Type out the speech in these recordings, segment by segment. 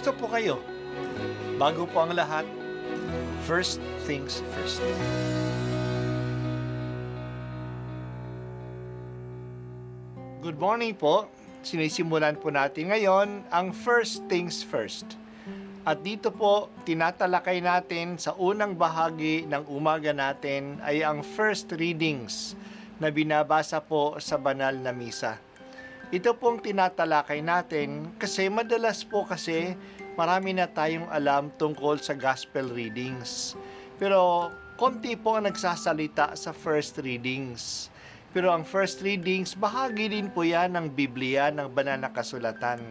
Kumusta po kayo? Bago po ang lahat, first things first. Good morning po. Sinisimulan po natin ngayon ang first things first. At dito po, tinatalakay natin sa unang bahagi ng umaga natin ay ang first readings na binabasa po sa banal na misa. Ito pong tinatalakay natin kasi madalas po marami na tayong alam tungkol sa gospel readings. Pero konti po ang nagsasalita sa first readings. Pero ang first readings, bahagi din po yan ng Biblia, ng banal na kasulatan.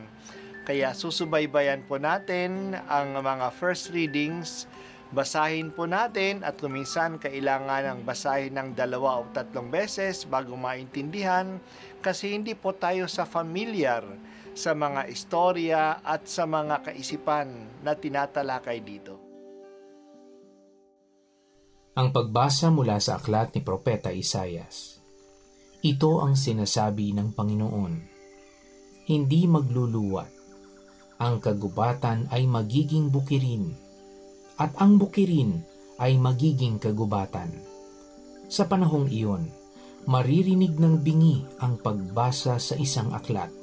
Kaya susubaybayan po natin ang mga first readings, basahin po natin at kuminsan kailangan ng basahin ng 2 o 3 beses bago maintindihan kasi hindi po tayo familiar sa mga istorya at sa mga kaisipan na tinatalakay dito. Ang pagbasa mula sa aklat ni Propeta Isaias. Ito ang sinasabi ng Panginoon. Hindi magluluwat. Ang kagubatan ay magiging bukirin, at ang bukirin ay magiging kagubatan. Sa panahong iyon, maririnig ng bingi ang pagbasa sa isang aklat,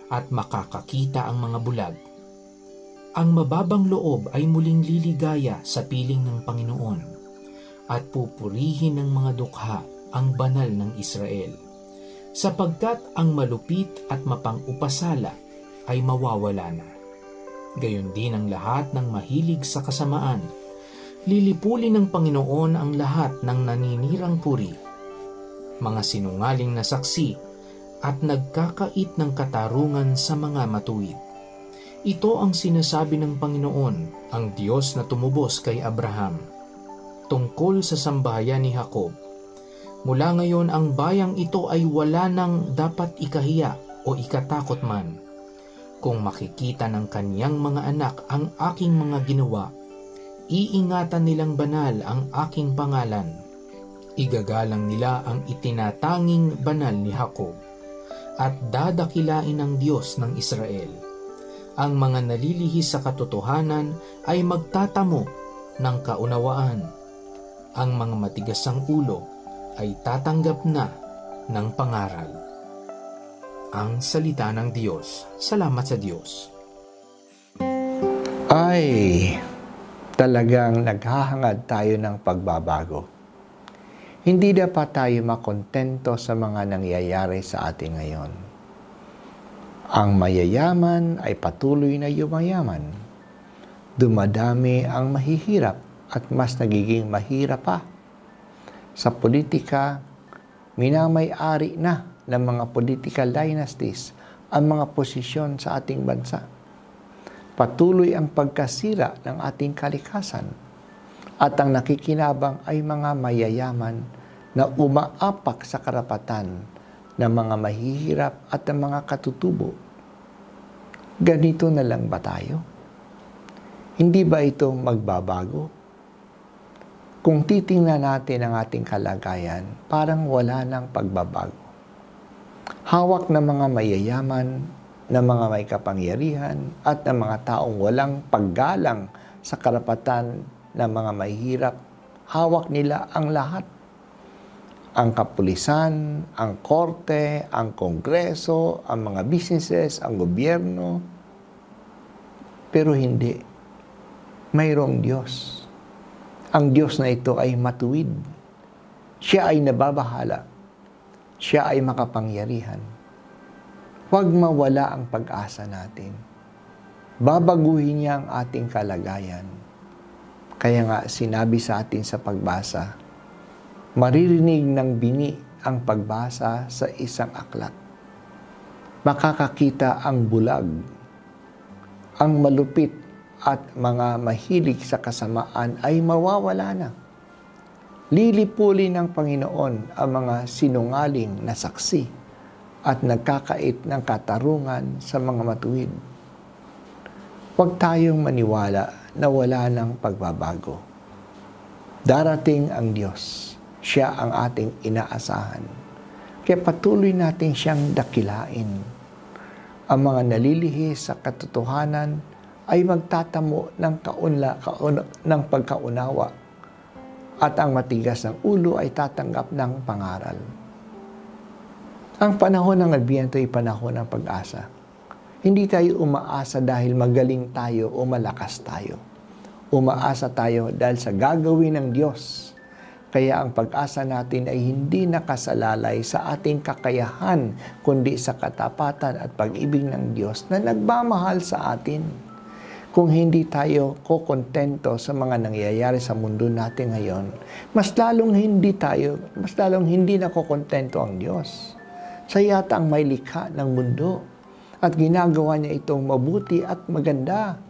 at makakakita ang mga bulag. Ang mababang loob ay muling liligaya sa piling ng Panginoon, at pupurihin ng mga dukha ang banal ng Israel, sapagkat ang malupit at mapang-upasala ay mawawala na. Gayon din ang lahat ng mahilig sa kasamaan. Lilipulin ng Panginoon ang lahat ng naninirang puri, mga sinungaling na saksi at nagkakait ng katarungan sa mga matuwid. Ito ang sinasabi ng Panginoon, ang Diyos na tumubos kay Abraham, tungkol sa sambahayan ni Jacob. Mula ngayon ang bayang ito ay wala nang dapat ikahiya o ikatakot man. Kung makikita ng kanyang mga anak ang aking mga ginawa, iingatan nilang banal ang aking pangalan. Igagalang nila ang itinatanging banal ni Jacob, at dadakilain ng Diyos ng Israel. Ang mga nalilihis sa katotohanan ay magtatamo ng kaunawaan. Ang mga matigas ang ulo ay tatanggap na ng pangaral. Ang salita ng Diyos. Salamat sa Diyos. Ay, talagang naghahangad tayo ng pagbabago. Hindi dapat tayo makontento sa mga nangyayari sa atin ngayon. Ang mayayaman ay patuloy na yumayaman. Dumadami ang mahihirap at mas nagiging mahirap pa. Sa politika, minamay-ari na ng mga political dynasties ang mga posisyon sa ating bansa. Patuloy ang pagkasira ng ating kalikasan at ang nakikinabang ay mga mayayaman na umaapak sa karapatan ng mga mahihirap at ng mga katutubo. Ganito na lang ba tayo? Hindi ba ito magbabago? Kung titingnan natin ang ating kalagayan, parang wala ng pagbabago. Hawak ng mga mayayaman, ng mga may kapangyarihan, at ng mga taong walang paggalang sa karapatan ng mga mahihirap, hawak nila ang lahat. Ang kapulisan, ang korte, ang kongreso, ang mga businesses, ang gobyerno. Pero hindi. Mayroong Diyos. Ang Diyos na ito ay matuwid. Siya ay nababahala. Siya ay makapangyarihan. Huwag mawala ang pag-asa natin. Babaguhin niya ang ating kalagayan. Kaya nga sinabi sa atin sa pagbasa, maririnig ng bingi ang pagbasa sa isang aklat. Makakakita ang bulag, ang malupit at mga mahilig sa kasamaan ay mawawala na. Lilipulin ng Panginoon ang mga sinungaling na saksi at nagkakait ng katarungan sa mga matuwid. Huwag tayong maniwala na wala ng pagbabago. Darating ang Diyos. Siya ang ating inaasahan. Kaya patuloy natin siyang dakilain. Ang mga nalilihis sa katotohanan ay magtatamo ng pagkaunawa at ang matigas ng ulo ay tatanggap ng pangaral. Ang panahon ng Adbyento ay panahon ng pag-asa. Hindi tayo umaasa dahil magaling tayo o malakas tayo. Umaasa tayo dahil sa gagawin ng Diyos. Kaya ang pag-asa natin ay hindi nakasalalay sa ating kakayahan, kundi sa katapatan at pag-ibig ng Diyos na nagmamahal sa atin. Kung hindi tayo kokontento sa mga nangyayari sa mundo natin ngayon, mas lalong hindi nakokontento ang Diyos. Siya yata ang may likha ng mundo at ginagawa niya itong mabuti at maganda.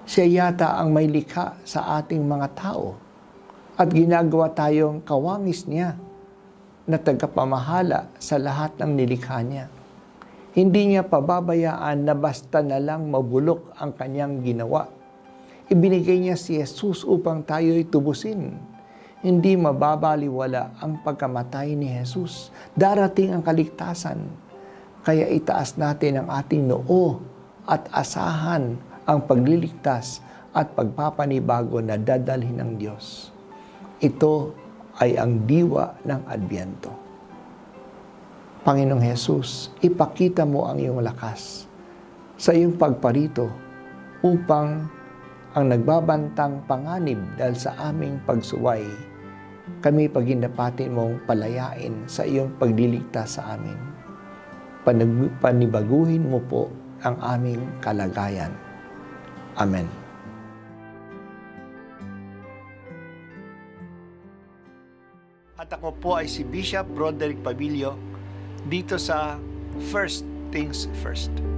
Siya yata ang may likha sa ating mga tao at ginagawa tayong kawangis niya na tagapamahala sa lahat ng nilikha niya. Hindi niya pababayaan na basta na lang mabulok ang kanyang ginawa. Ibinigay niya si Jesus upang tayo'y tubusin. Hindi mababaliwala ang pagkamatay ni Jesus. Darating ang kaligtasan. Kaya itaas natin ang ating noo at asahan ang pagliligtas at pagpapanibago na dadalhin ng Diyos. Ito ay ang diwa ng Adbyento. Panginoong Jesus, ipakita mo ang iyong lakas sa iyong pagparito upang ang nagbabantang panganib dahil sa aming pagsuway, kami pagindapatin mong palayain sa iyong pagliligtas sa amin. Panibaguhin mo po ang aming kalagayan. Amen. At ako po ay si Bishop Broderick Pabilio, dito sa First Things First.